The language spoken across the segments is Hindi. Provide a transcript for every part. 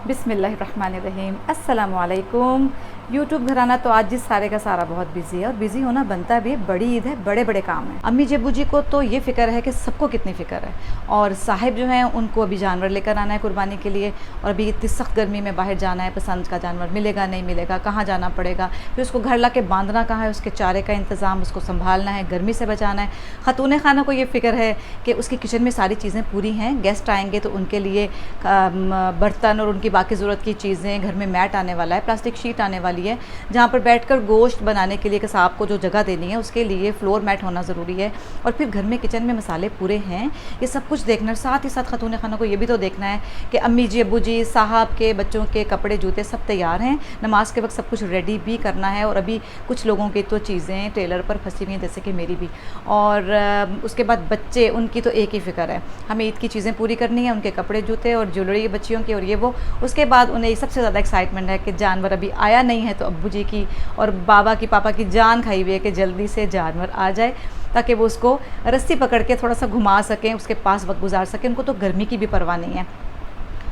बिस्मिल्लाहिर्रहमानिर्रहीम। अस्सलामुअलैकुम। यूट्यूब घराना तो आज जिस सारे का सारा बहुत बिजी है और बिजी होना बनता भी है। बड़ी ईद है, बड़े बड़े काम हैं। अम्मी जब्बू जी को तो ये फ़िक्र है कि सबको कितनी फ़िक्र है, और साहिब जो हैं उनको अभी जानवर लेकर आना है कुर्बानी के लिए, और अभी इतनी सख्त गर्मी में बाहर जाना है, पसंद का जानवर मिलेगा नहीं मिलेगा, कहाँ जाना पड़ेगा, फिर उसको घर ला के बांधना कहाँ है, उसके चारे का इंतज़ाम, उसको संभालना है, गर्मी से बचाना है। ख़ातून खाना को ये फ़िक्र है कि उसकी किचन में सारी चीज़ें पूरी हैं, गेस्ट आएँगे तो उनके लिए बर्तन और उनकी बाकी ज़रूरत की चीज़ें, घर में मैट आने वाला है, प्लास्टिक शीट आने वाली है जहाँ पर बैठकर गोश्त बनाने के लिए कसाब को जो जगह देनी है उसके लिए फ्लोर मैट होना ज़रूरी है, और फिर घर में किचन में मसाले पूरे हैं, ये सब कुछ देखना। साथ ही साथ ख़ातून खाना को ये भी तो देखना है कि अम्मी जी, अब्बू जी, साहब के बच्चों के कपड़े जूते सब तैयार हैं, नमाज के वक्त सब कुछ रेडी भी करना है। और अभी कुछ लोगों की तो चीज़ें टेलर पर फंसी हुई हैं, जैसे कि मेरी भी। और उसके बाद बच्चे, उनकी तो एक ही फ़िक्र है, हमें ईद की चीज़ें पूरी करनी है, उनके कपड़े जूते और ज्वेलरी बच्चियों की और ये वो। उसके बाद उन्हें सबसे ज़्यादा एक्साइटमेंट है कि जानवर अभी आया नहीं है, तो अब्बू जी की और बाबा की, पापा की जान खाई हुई है कि जल्दी से जानवर आ जाए ताकि वो उसको रस्सी पकड़ के थोड़ा सा घुमा सकें, उसके पास वक्त गुजार सकें। उनको तो गर्मी की भी परवाह नहीं है।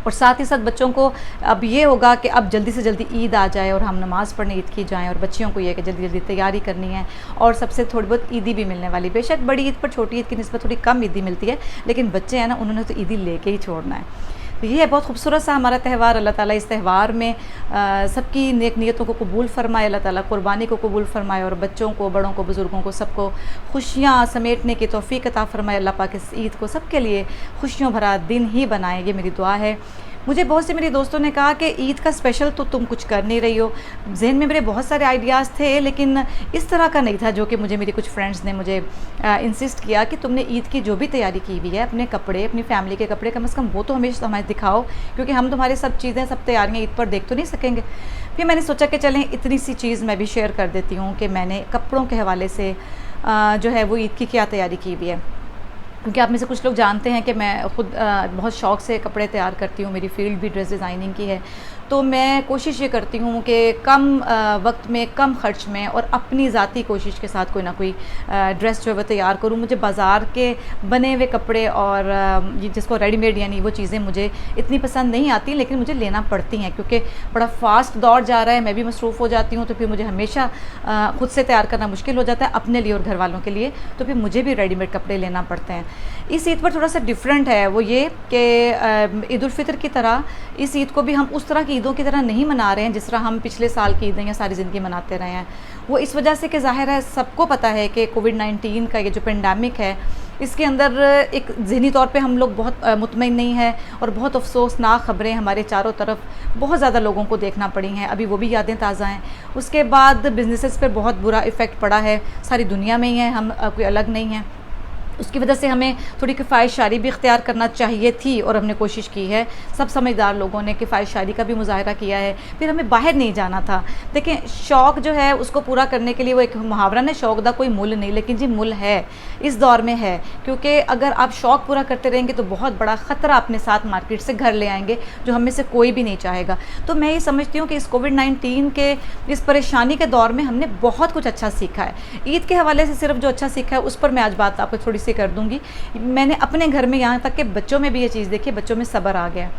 और साथ ही साथ बच्चों को अब ये होगा कि अब जल्दी से जल्दी ईद आ जाए और हम नमाज़ पढ़ने ईद की जाएं, और बच्चियों को ये है कि जल्दी जल्दी तैयारी करनी है, और सबसे थोड़ी बहुत ईदी भी मिलने वाली। बेशक बड़ी ईद पर छोटी ईद की निस्बत थोड़ी कम ईदी मिलती है, लेकिन बच्चे हैं ना, उन्होंने तो ईदी लेके ही छोड़ना है। तो ये है बहुत खूबसूरत सा हमारा त्यौहार। अल्लाह ताला इस त्यौहार में सबकी नेक नीयतों को कबूल फ़रमाए, अल्लाह ताला कुर्बानी को कबूल फ़रमाए, और बच्चों को, बड़ों को, बुज़ुर्गों को, सबको खुशियाँ समेटने की तौफ़ीक अता फ़रमाए। अल्लाह पाक इस ईद को सबके लिए खुशियों भरा दिन ही बनाए, ये मेरी दुआ है। मुझे बहुत से मेरे दोस्तों ने कहा कि ईद का स्पेशल तो तुम कुछ कर नहीं रही हो। जहन में मेरे बहुत सारे आइडियाज़ थे, लेकिन इस तरह का नहीं था जो कि मुझे मेरी कुछ फ्रेंड्स ने मुझे इंसिस्ट किया कि तुमने ईद की जो भी तैयारी की हुई है, अपने कपड़े, अपनी फैमिली के कपड़े, कम से कम वो तो हमेशा हमें दिखाओ, क्योंकि हम तुम्हारी सब चीज़ें, सब तैयारियाँ ईद पर देख तो नहीं सकेंगे। फिर मैंने सोचा कि चलें इतनी सी चीज़ मैं भी शेयर कर देती हूँ कि मैंने कपड़ों के हवाले से जो है वो ईद की क्या तैयारी की हुई है। क्योंकि आप में से कुछ लोग जानते हैं कि मैं ख़ुद बहुत शौक़ से कपड़े तैयार करती हूँ, मेरी फ़ील्ड भी ड्रेस डिज़ाइनिंग की है। तो मैं कोशिश ये करती हूँ कि कम वक्त में, कम ख़र्च में और अपनी ज़ाती कोशिश के साथ कोई ना कोई ड्रेस जो है वो तैयार करूँ। मुझे बाज़ार के बने हुए कपड़े और जिसको रेडीमेड यानी वो चीज़ें मुझे इतनी पसंद नहीं आती, लेकिन मुझे लेना पड़ती हैं क्योंकि बड़ा फ़ास्ट दौर जा रहा है, मैं भी मसरूफ़ हो जाती हूँ, तो फिर मुझे हमेशा ख़ुद से तैयार करना मुश्किल हो जाता है अपने लिए और घर वालों के लिए, तो फिर मुझे भी रेडीमेड कपड़े लेना पड़ते हैं। इस ईद पर थोड़ा सा डिफरेंट है वो ये कि ईद उल फितर की तरह इस ईद को भी हम उस तरह की ईदों की तरह नहीं मना रहे हैं जिस तरह हम पिछले साल की ईदें या सारी ज़िंदगी मनाते रहे हैं। वो इस वजह से कि ज़ाहिर है सबको पता है कि कोविड-19 का ये जो पेंडेमिक है, इसके अंदर एक ज़हनी तौर पे हम लोग बहुत मुतमईन नहीं है, और बहुत अफसोसनाक ख़बरें हमारे चारों तरफ बहुत ज़्यादा लोगों को देखना पड़ी हैं। अभी वो भी यादें ताज़ा हैं। उसके बाद बिज़नेसेस पर बहुत बुरा इफ़ेक्ट पड़ा है, सारी दुनिया में ही है, हम कोई अलग नहीं हैं। उसकी वजह से हमें थोड़ी किफ़ायत-शारी भी इख्तियार करना चाहिए थी, और हमने कोशिश की है। सब समझदार लोगों ने किफ़ायत-शारी का भी मुज़ाहरा किया है। फिर हमें बाहर नहीं जाना था। देखें, शौक़ जो है उसको पूरा करने के लिए वो एक मुहावरा है, शौक़ दा कोई मुल नहीं, लेकिन जी मुल है, इस दौर में है। क्योंकि अगर आप शौक़ पूरा करते रहेंगे तो बहुत बड़ा ख़तरा अपने साथ मार्केट से घर ले आएंगे, जो हम में से कोई भी नहीं चाहेगा। तो मैं ये समझती हूँ कि इस कोविड-19 के इस परेशानी के दौर में हमने बहुत कुछ अच्छा सीखा है। ईद के हवाले से सिर्फ जो अच्छा सीखा है उस पर मैं आज बात आपको थोड़ी से कर दूंगी। मैंने अपने घर में, यहाँ तक कि बच्चों में भी ये चीज़ देखी, बच्चों में सब्र आ गया,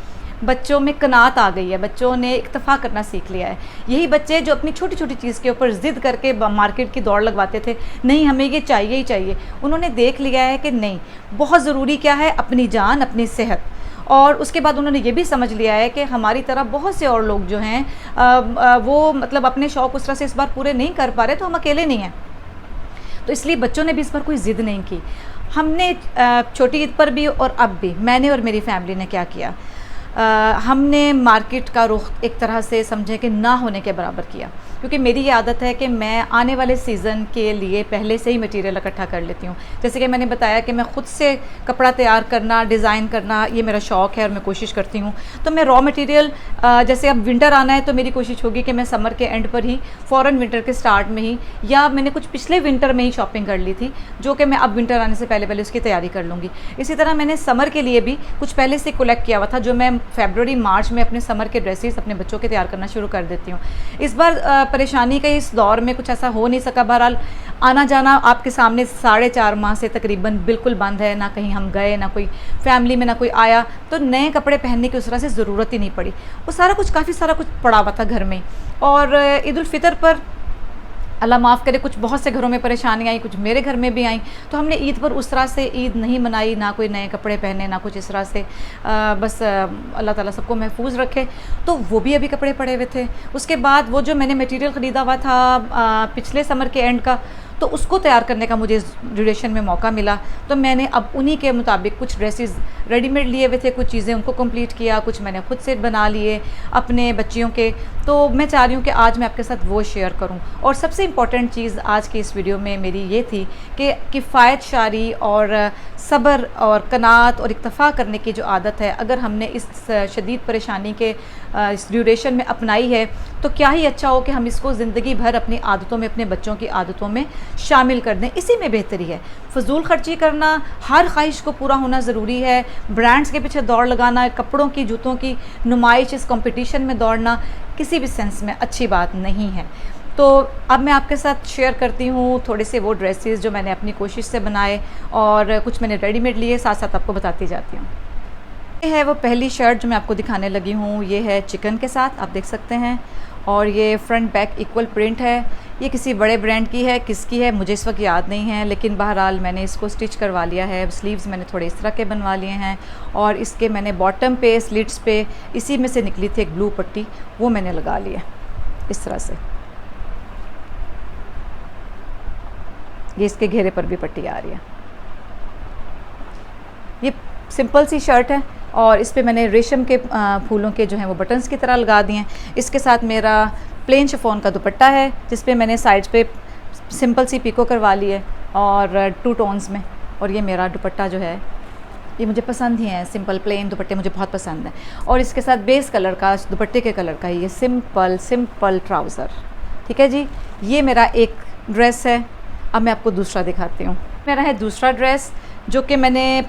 बच्चों में कनात आ गई है, बच्चों ने इक्तफ़ा करना सीख लिया है। यही बच्चे जो अपनी छोटी छोटी चीज़ के ऊपर ज़िद करके मार्केट की दौड़ लगवाते थे, नहीं हमें ये चाहिए ही चाहिए, उन्होंने देख लिया है कि नहीं, बहुत ज़रूरी क्या है, अपनी जान, अपनी सेहत। और उसके बाद उन्होंने ये भी समझ लिया है कि हमारी तरह बहुत से और लोग जो हैं वो मतलब अपने शौक़ उस तरह से इस बार पूरे नहीं कर पा रहे, तो हम अकेले नहीं हैं। तो इसलिए बच्चों ने भी इस पर कोई ज़िद नहीं की। हमने छोटी ईद पर भी और अब भी, मैंने और मेरी फैमिली ने क्या किया, हमने मार्केट का रुख एक तरह से समझे कि ना होने के बराबर किया। क्योंकि मेरी ये आदत है कि मैं आने वाले सीज़न के लिए पहले से ही मटेरियल इकट्ठा कर लेती हूँ। जैसे कि मैंने बताया कि मैं ख़ुद से कपड़ा तैयार करना, डिज़ाइन करना, ये मेरा शौक़ है और मैं कोशिश करती हूँ। तो मैं रॉ मटेरियल, जैसे अब विंटर आना है तो मेरी कोशिश होगी कि मैं समर के एंड पर ही, फ़ौरन विंटर के स्टार्ट में ही, या मैंने कुछ पिछले विंटर में ही शॉपिंग कर ली थी, जो कि मैं अब विंटर आने से पहले पहले उसकी तैयारी कर लूँगी। इसी तरह मैंने समर के लिए भी कुछ पहले से कलेक्ट किया हुआ था, जो मैं फ़रवरी मार्च में अपने समर के ड्रेसेस अपने बच्चों के तैयार करना शुरू कर देती हूँ। इस बार परेशानी का इस दौर में कुछ ऐसा हो नहीं सका। बहरहाल आना जाना आपके सामने 4.5 माह से तकरीबन बिल्कुल बंद है, ना कहीं हम गए, ना कोई फैमिली में ना कोई आया, तो नए कपड़े पहनने की उस तरह से ज़रूरत ही नहीं पड़ी। वो सारा कुछ काफ़ी सारा कुछ पड़ा हुआ था घर में। और ईद उल फितर पर अल्लाह माफ़ करे कुछ बहुत से घरों में परेशानियाँ आई, कुछ मेरे घर में भी आई, तो हमने ईद पर उस तरह से ईद नहीं मनाई, ना कोई नए कपड़े पहने, ना कुछ इस तरह से। बस अल्लाह ताला सबको महफूज रखे। तो वो भी अभी कपड़े पड़े हुए थे। उसके बाद वो जो मैंने मटेरियल ख़रीदा हुआ था पिछले समर के एंड का, तो उसको तैयार करने का मुझे ड्यूरेशन में मौका मिला, तो मैंने अब उन्हीं के मुताबिक कुछ ड्रेसेस रेडीमेड लिए हुए थे, कुछ चीज़ें उनको कंप्लीट किया, कुछ मैंने खुद से बना लिए अपने बच्चियों के। तो मैं चाह रही हूँ कि आज मैं आपके साथ वो शेयर करूँ। और सबसे इम्पॉर्टेंट चीज़ आज की इस वीडियो में मेरी ये थी कि किफ़ायत शारी और सब्र और कनात और इक्तफ़ा करने की जो आदत है, अगर हमने इस शदीद परेशानी के इस ड्यूरेशन में अपनाई है, तो क्या ही अच्छा हो कि हम इसको ज़िंदगी भर अपनी आदतों में, अपने बच्चों की आदतों में शामिल कर दें। इसी में बेहतरी है। फ़जूल ख़र्ची करना, हर ख्वाहिश को पूरा होना ज़रूरी है, ब्रांड्स के पीछे दौड़ लगाना, कपड़ों की, जूतों की नुमाइश, इस कंपटीशन में दौड़ना किसी भी सेंस में अच्छी बात नहीं है। तो अब मैं आपके साथ शेयर करती हूँ थोड़े से वो ड्रेसेस जो मैंने अपनी कोशिश से बनाए, और कुछ मैंने रेडीमेड लिए, साथ साथ आपको बताती जाती हूँ। ये है वो पहली शर्ट जो मैं आपको दिखाने लगी हूँ। ये है चिकन के साथ, आप देख सकते हैं, और ये फ्रंट बैक इक्वल प्रिंट है। ये किसी बड़े ब्रांड की है, किसकी है मुझे इस वक्त याद नहीं है, लेकिन बहरहाल मैंने इसको स्टिच करवा लिया है। स्लीव्स मैंने थोड़े इस तरह के बनवा लिए हैं, और इसके मैंने बॉटम पे, स्लिट्स पे, इसी में से निकली थी एक ब्लू पट्टी, वो मैंने लगा लिया इस तरह से। ये इसके घेरे पर भी पट्टी आ रही है। ये सिंपल सी शर्ट है, और इस पे मैंने रेशम के फूलों के जो हैं वो बटन्स की तरह लगा दिए हैं। इसके साथ मेरा प्लेन शिफॉन का दुपट्टा है, जिस पे मैंने साइड्स पे सिंपल सी पिको करवा ली है, और 2 टोन्स में। और ये मेरा दुपट्टा जो है, ये मुझे पसंद ही है, सिंपल प्लेन दुपट्टे मुझे बहुत पसंद है। और इसके साथ बेस कलर का, दुपट्टे के कलर का ये सिंपल ट्राउज़र। ठीक है जी, ये मेरा एक ड्रेस है। अब मैं आपको दूसरा दिखाती हूँ। मेरा है दूसरा ड्रेस, जो कि मैंने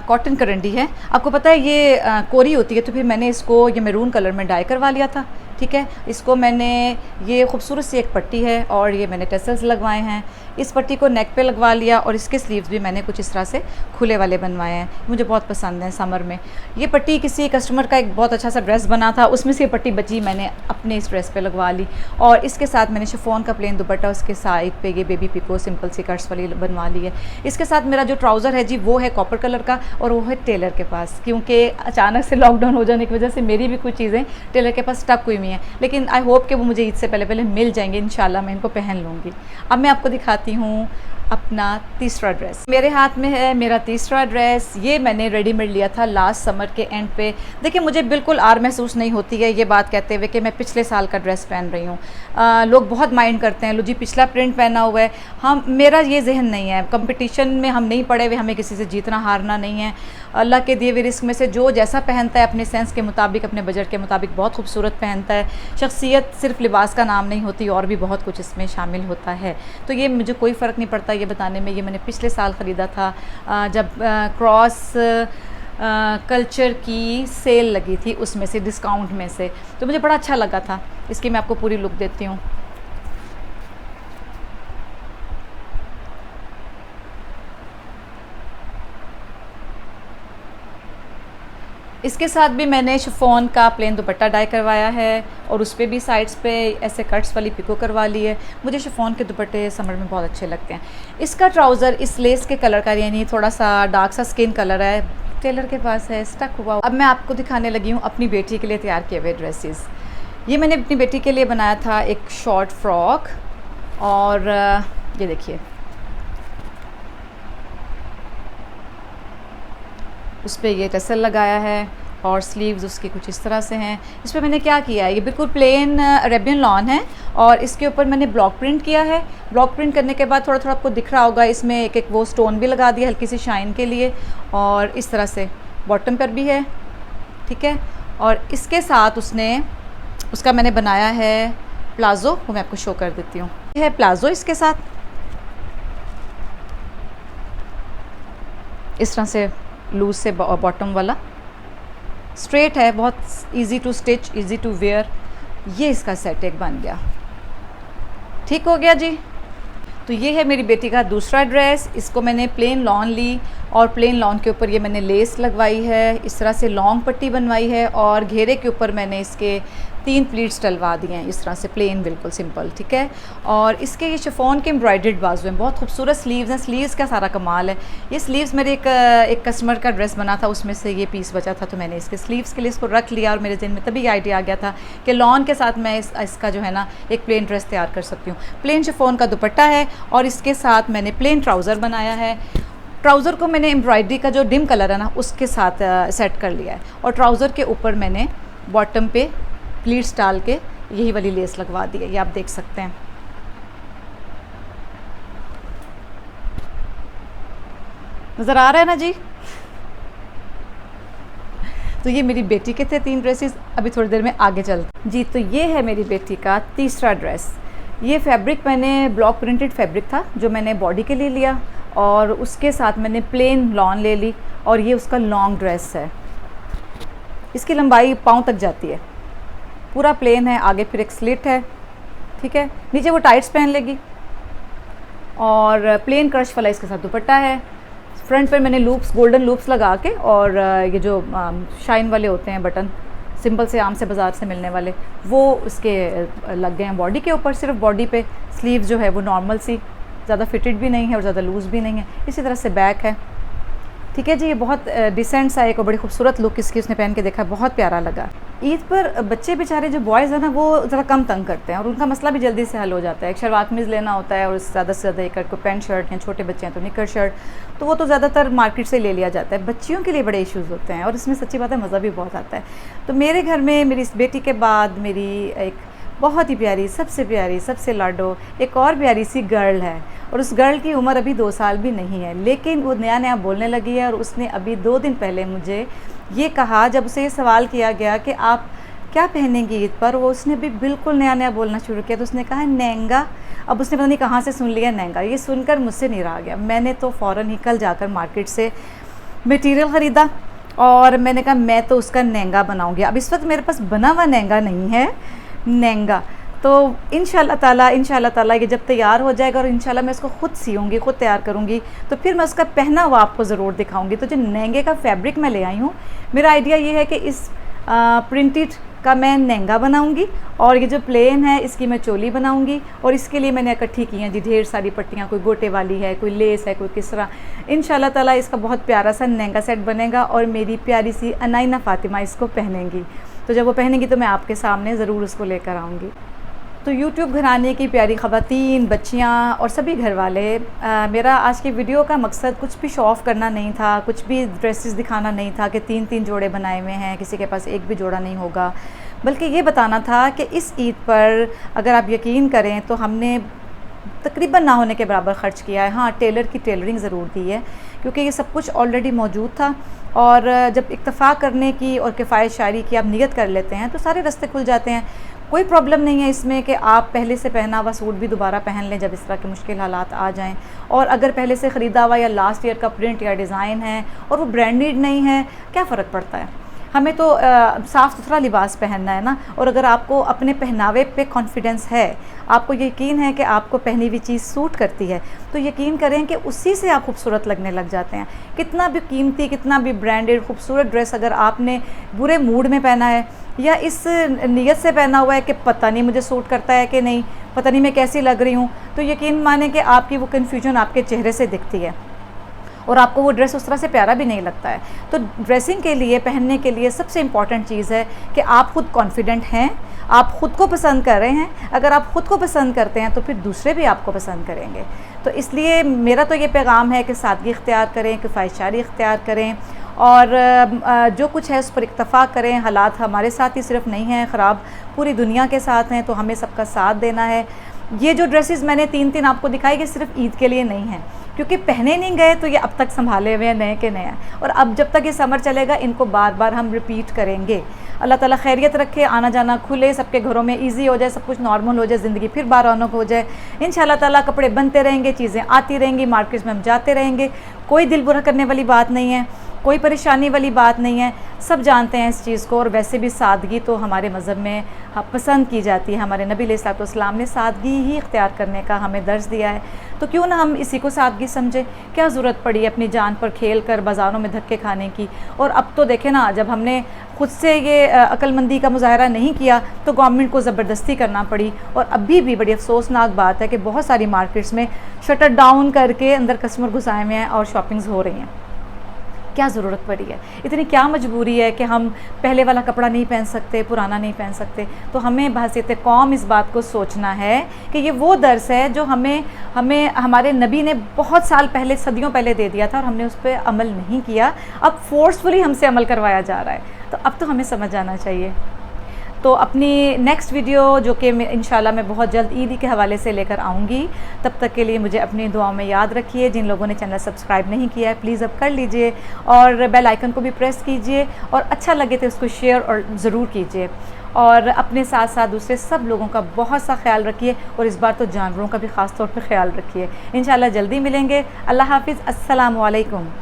कॉटन करंडी है। आपको पता है ये कोरी होती है, तो फिर मैंने इसको ये मैरून कलर में डाई करवा लिया था। ठीक है, इसको मैंने, ये खूबसूरत सी एक पट्टी है, और ये मैंने टसल्स लगवाए हैं। इस पट्टी को नेक पे लगवा लिया, और इसके स्लीव्स भी मैंने कुछ इस तरह से खुले वाले बनवाए हैं, मुझे बहुत पसंद है समर में। ये पट्टी किसी कस्टमर का एक बहुत अच्छा सा ड्रेस बना था, उसमें से ये पट्टी बची, मैंने अपने इस ड्रेस पे लगवा ली। और इसके साथ मैंने शिफॉन का प्लेन दुपट्टा, उसके साइड पे ये बेबी पिको सिंपल सी कट्स वाली बनवा ली है। इसके साथ मेरा जो ट्राउज़र है जी, वो है कॉपर कलर का, और वो है टेलर के पास, क्योंकि अचानक से लॉकडाउन हो जाने की वजह से मेरी भी कुछ चीज़ें टेलर के पास स्टक हुई हुई हैं, लेकिन आई होप कि वो मुझे ईद से पहले पहले मिल जाएंगे। इंशाल्लाह मैं इनको पहन लूँगी। अब मैं आपको दिखाती हूँ अपना तीसरा ड्रेस। मेरे हाथ में है मेरा तीसरा ड्रेस। ये मैंने रेडीमेड लिया था लास्ट समर के एंड पे। देखिए, मुझे बिल्कुल आर महसूस नहीं होती है ये बात कहते हुए कि मैं पिछले साल का ड्रेस पहन रही हूँ। लोग बहुत माइंड करते हैं, लो जी पिछला प्रिंट पहना हुआ है। मेरा ये जहन नहीं है, कंपटीशन में हम नहीं पड़े हुए, हमें किसी से जीतना हारना नहीं है। अल्लाह के दिए हुए रिस्क में से जो जैसा पहनता है अपने सेंस के मुताबिक, अपने बजट के मुताबिक बहुत खूबसूरत पहनता है। शख्सियत सिर्फ लिबास का नाम नहीं होती, और भी बहुत कुछ इसमें शामिल होता है। तो ये मुझे कोई फ़र्क नहीं पड़ता ये बताने में। ये मैंने पिछले साल ख़रीदा था जब क्रॉस कल्चर की सेल लगी थी, उसमें से डिस्काउंट में से, तो मुझे बड़ा अच्छा लगा था। इसकी मैं आपको पूरी लुक देती हूँ। इसके साथ भी मैंने शिफॉन का प्लेन दुपट्टा डाई करवाया है, और उस पर भी साइड्स पे ऐसे कट्स वाली पिको करवा ली है। मुझे शिफॉन के दुपट्टे समर में बहुत अच्छे लगते हैं। इसका ट्राउज़र इस लेस के कलर का, यानी थोड़ा सा डार्क सा स्किन कलर है, टेलर के पास है, स्टक हुआ। अब मैं आपको दिखाने लगी हूँ अपनी बेटी के लिए तैयार किए हुए ड्रेसेस। ये मैंने अपनी बेटी के लिए बनाया था एक शॉर्ट फ्रॉक, और ये देखिए उस पर ये टसल लगाया है, और स्लीव्स उसकी कुछ इस तरह से हैं। इस पर मैंने क्या किया है, ये बिल्कुल प्लेन अरेबियन लॉन है, और इसके ऊपर मैंने ब्लॉक प्रिंट किया है। ब्लॉक प्रिंट करने के बाद थोड़ा थोड़ा आपको दिख रहा होगा, इसमें एक एक वो स्टोन भी लगा दिया हल्की सी शाइन के लिए, और इस तरह से बॉटम पर भी है। ठीक है, और इसके साथ उसका मैंने बनाया है प्लाज़ो, वो मैं आपको शो कर देती हूँ। ये है प्लाज़ो, इसके साथ इस तरह से लूज से बॉटम वाला, स्ट्रेट है, बहुत easy to stitch, easy to wear. ये इसका सेट एक बन गया। ठीक हो गया जी। तो ये है मेरी बेटी का दूसरा ड्रेस। इसको मैंने प्लेन लॉन ली और प्लेन लॉन के ऊपर ये मैंने लेस लगवाई है, इस तरह से लॉन्ग पट्टी बनवाई है और घेरे के ऊपर मैंने इसके 3 प्लीट्स डलवा दिए हैं इस तरह से, प्लेन बिल्कुल सिंपल, ठीक है। और इसके ये शिफॉन के एम्ब्रॉयडर्ड बाजू हैं, बहुत खूबसूरत स्लीव्स हैं। स्लीव्स का सारा कमाल है। ये स्लीव्स मेरे एक कस्टमर का ड्रेस बना था, उसमें से ये पीस बचा था, तो मैंने इसके स्लीव्स के लिए इसको रख लिया और मेरे दिन में तभी आइडिया आ गया था कि लॉन के साथ मैं इसका जो है ना एक प्लेन ड्रेस तैयार कर सकती हूँ। प्लेन शिफॉन का दुपट्टा है और इसके साथ मैंने प्लेन ट्राउज़र बनाया है। ट्राउज़र को मैंने एम्ब्रॉयडरी का जो डिम कलर है ना उसके साथ सेट कर लिया है और ट्राउज़र के ऊपर मैंने बॉटम पे प्लीट्स डाल के यही वाली लेस लगवा दी है, ये आप देख सकते हैं। नज़र आ रहा है ना जी। तो ये मेरी बेटी के थे 3 ड्रेसेस। अभी थोड़ी देर में आगे चलते जी। तो ये है मेरी बेटी का तीसरा ड्रेस। ये फैब्रिक मैंने ब्लॉक प्रिंटेड फैब्रिक था जो मैंने बॉडी के लिए लिया और उसके साथ मैंने प्लेन लॉन ले ली और ये उसका लॉन्ग ड्रेस है। इसकी लंबाई पाँव तक जाती है, पूरा प्लेन है, आगे फिर एक स्लिट है, ठीक है। नीचे वो टाइट्स पहन लेगी और प्लेन क्रश वाला इसके साथ दुपट्टा है। फ्रंट पर मैंने लूप्स, गोल्डन लूप्स लगा के और ये जो शाइन वाले होते हैं बटन, सिंपल से आम से बाज़ार से मिलने वाले, वो उसके लग गए हैं बॉडी के ऊपर, सिर्फ बॉडी पे। स्लीव जो है वो नॉर्मल सी, ज़्यादा फिटेड भी नहीं है और ज़्यादा लूज़ भी नहीं है। इसी तरह से बैक है, ठीक है जी। ये बहुत डिसेंट सा एक और बड़ी खूबसूरत लुक इसकी उसने पहन के देखा, बहुत प्यारा लगा। ईद पर बच्चे बेचारे जो बॉयज़ हैं ना वो ज़रा कम तंग करते हैं और उनका मसला भी जल्दी से हल हो जाता है। एक शलवार कमीज़ लेना होता है और ज़्यादा से ज़्यादा एक पैंट शर्ट, या छोटे बच्चे हैं तो निकर शर्ट, तो वो तो ज़्यादातर मार्केट से ले लिया जाता है। बच्चियों के लिए बड़े इश्यूज़ होते हैं और इसमें सच्ची बात है मज़ा भी बहुत आता है। तो मेरे घर में मेरी इस बेटी के बाद मेरी एक बहुत ही प्यारी, सबसे लाडो एक और प्यारी सी गर्ल है और उस गर्ल की उम्र अभी 2 साल भी नहीं है, लेकिन वो नया बोलने लगी है। और उसने अभी 2 दिन पहले मुझे ये कहा, जब उसे ये सवाल किया गया कि आप क्या पहनेंगी ईद पर, वो उसने भी बिल्कुल नया बोलना शुरू किया। तो उसने कहा नहंगा। अब उसने पता नहीं कहाँ से सुन लिया नहंगा, ये सुनकर मुझसे नहीं रहा गया। मैंने तो फ़ौरन ही कल जाकर मार्केट से मटीरियल ख़रीदा और मैंने कहा मैं तो उसका नहंगा बनाऊँगी। अब इस वक्त मेरे पास बना हुआ नहंगा नहीं है, नहंगा तो इंशाल्लाह ताला ये जब तैयार हो जाएगा और इंशाल्लाह मैं इसको ख़ुद सीऊँगी, ख़ुद तैयार करूँगी, तो फिर मैं उसका पहना हुआ आपको ज़रूर दिखाऊँगी। तो जो लहंगे का फैब्रिक मैं ले आई हूँ, मेरा आइडिया ये है कि इस प्रिंटेड का मैं लहंगा बनाऊँगी और ये जो प्लेन है इसकी मैं चोली बनाऊँगी। और इसके लिए मैंने इकट्ठी की हैं जी ढेर सारी पट्टियाँ, कोई गोटे वाली है, कोई लेस है, कोई किस तरह। इंशाल्लाह ताला इसका बहुत प्यारा सा लहंगा सेट बनेगा और मेरी प्यारी सी अनाइना फ़ातिमा इसको पहनेंगी। तो जब वो पहनेंगी तो मैं आपके सामने ज़रूर उसको लेकर आऊँगी। तो यूट्यूब घराने की प्यारी ख़वातीन, बच्चियाँ और सभी घर वाले, मेरा आज की वीडियो का मकसद कुछ भी शो ऑफ़ करना नहीं था, कुछ भी ड्रेसेस दिखाना नहीं था कि 3-3 जोड़े बनाए हुए हैं, किसी के पास एक भी जोड़ा नहीं होगा, बल्कि ये बताना था कि इस ईद पर अगर आप यकीन करें तो हमने तकरीबन ना होने के बराबर ख़र्च किया है। हाँ, टेलर की टेलरिंग ज़रूर दी है क्योंकि ये सब कुछ ऑलरेडी मौजूद था और जब इत्तफ़ाक़ करने की और किफ़ायत शायरी की आप नियत कर लेते हैं तो सारे रास्ते खुल जाते हैं। कोई प्रॉब्लम नहीं है इसमें कि आप पहले से पहना हुआ सूट भी दोबारा पहन लें जब इस तरह के मुश्किल हालात आ जाएं। और अगर पहले से ख़रीदा हुआ या लास्ट ईयर का प्रिंट या डिज़ाइन है और वो ब्रांडेड नहीं है, क्या फ़र्क पड़ता है। हमें तो साफ़ सुथरा लिबास पहनना है ना। और अगर आपको अपने पहनावे पे कॉन्फिडेंस है, आपको यकीन है कि आपको पहनी हुई चीज़ सूट करती है, तो यकीन करें कि उसी से आप खूबसूरत लगने लग जाते हैं। कितना भी कीमती, कितना भी ब्रांडेड खूबसूरत ड्रेस अगर आपने बुरे मूड में पहना है या इस नीयत से पहना हुआ है कि पता नहीं मुझे सूट करता है कि नहीं, पता नहीं मैं कैसी लग रही हूँ, तो यकीन माने कि आपकी वो कन्फ्यूजन आपके चेहरे से दिखती है और आपको वो ड्रेस उस तरह से प्यारा भी नहीं लगता है। तो ड्रेसिंग के लिए, पहनने के लिए सबसे इम्पॉर्टेंट चीज़ है कि आप ख़ुद कॉन्फिडेंट हैं, आप ख़ुद को पसंद कर रहे हैं। अगर आप ख़ुद को पसंद करते हैं तो फिर दूसरे भी आपको पसंद करेंगे। तो इसलिए मेरा तो ये पैगाम है कि सादगी इख्तियार करें, किफ़ायत शारी इख्तियार करें और जो कुछ है उस पर इत्तफ़ाक़ करें। हालात हमारे साथ ही सिर्फ नहीं हैं ख़राब, पूरी दुनिया के साथ हैं, तो हमें सबका साथ देना है। ये जो ड्रेसेस मैंने 3-3 आपको दिखाई, ये सिर्फ ईद के लिए नहीं हैं क्योंकि पहने नहीं गए तो ये अब तक संभाले हुए हैं नए के नए। और अब जब तक ये समर चलेगा इनको बार बार हम रिपीट करेंगे। अल्लाह ताला खैरियत रखे, आना जाना खुले, सबके घरों में इजी हो जाए, सब कुछ नॉर्मल हो जाए, ज़िंदगी फिर बारौनक हो जाए। इंशाल्लाह ताला कपड़े बनते रहेंगे, चीज़ें आती रहेंगी, मार्केट में हम जाते रहेंगे। कोई दिल बुरा करने वाली बात नहीं है। कोई परेशानी वाली बात नहीं है, सब जानते हैं इस चीज़ को। और वैसे भी सादगी तो हमारे मज़हब में पसंद की जाती है। हमारे नबी अलैहिस्सलाम ने सादगी ही इख्तियार करने का हमें दर्ज दिया है, तो क्यों ना हम इसी को सादगी समझें। क्या ज़रूरत पड़ी अपनी जान पर खेल कर बाज़ारों में धक्के खाने की। और अब तो देखें ना, जब हमने खुद से ये अक्लमंदी का मुज़ाहरा नहीं किया तो गवर्नमेंट को ज़बरदस्ती करना पड़ी। और अभी भी बड़ी अफसोसनाक बात है कि बहुत सारी मार्केट्स में शटर डाउन करके अंदर कस्टमर घुसाए हुए हैं और शॉपिंग्स हो रही हैं। क्या ज़रूरत पड़ी है, इतनी क्या मजबूरी है कि हम पहले वाला कपड़ा नहीं पहन सकते, पुराना नहीं पहन सकते। तो हमें बहसीयत कौम इस बात को सोचना है कि ये वो दर्स है जो हमें हमारे नबी ने बहुत साल पहले, सदियों पहले दे दिया था और हमने उस पर अमल नहीं किया। अब फोर्सफुली हमसे अमल करवाया जा रहा है, तो अब तो हमें समझ आना चाहिए। तो अपनी नेक्स्ट वीडियो जो कि इंशाल्लाह मैं बहुत जल्द ईद के हवाले से लेकर आऊँगी, तब तक के लिए मुझे अपनी दुआओं में याद रखिए। जिन लोगों ने चैनल सब्सक्राइब नहीं किया है प्लीज़ अब कर लीजिए और बेल आइकन को भी प्रेस कीजिए, और अच्छा लगे तो उसको शेयर और ज़रूर कीजिए। और अपने साथ साथ दूसरे सब लोगों का बहुत सा ख्याल रखिए, और इस बार तो जानवरों का भी ख़ास तौर पर ख्याल रखिए। इंशाल्लाह जल्दी मिलेंगे। अल्लाह हाफ़िज़। अस्सलामु अलैकुम।